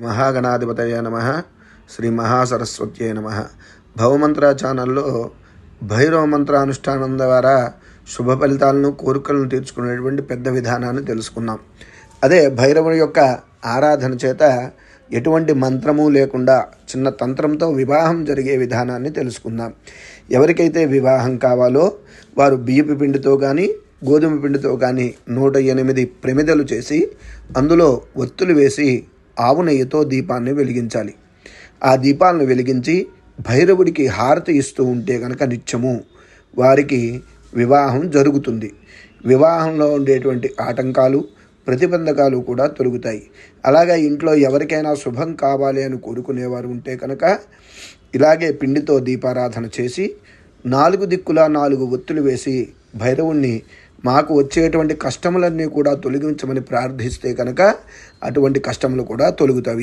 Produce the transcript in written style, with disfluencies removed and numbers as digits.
మహాగణాధిపతయ నమ. శ్రీ మహాసరస్వత్యే నమ. భవమంత్ర ఛానల్లో భైరవ మంత్రానుష్ఠానం ద్వారా శుభ ఫలితాలను కోరికలను తీర్చుకునేటువంటి పెద్ద విధానాన్ని తెలుసుకున్నాం. అదే భైరవుని యొక్క ఆరాధన చేత ఎటువంటి మంత్రము లేకుండా చిన్న తంత్రంతో వివాహం జరిగే విధానాన్ని తెలుసుకుందాం. ఎవరికైతే వివాహం కావాలో వారు బియ్యపు పిండితో కానీ గోధుమ పిండితో కానీ 108 ప్రమిదలు చేసి అందులో ఒత్తులు వేసి ఆవు నెయ్యితో దీపాన్ని వెలిగించాలి. ఆ దీపాలను వెలిగించి భైరవుడికి హారతి ఇస్తూ ఉంటే కనుక నిత్యము వారికి వివాహం జరుగుతుంది. వివాహంలో ఉండేటువంటి ఆటంకాలు ప్రతిబంధకాలు కూడా తొలగుతాయి. అలాగే ఇంట్లో ఎవరికైనా శుభం కావాలి అని కోరుకునేవారు ఉంటే కనుక ఇలాగే పిండితో దీపారాధన చేసి 4 దిక్కులా 4 ఒత్తులు వేసి భైరవుణ్ణి మాకు వచ్చేటువంటి కష్టములన్నీ కూడా తొలగించమని ప్రార్థిస్తే కనుక అటువంటి కష్టములు కూడా తొలగుతాయి.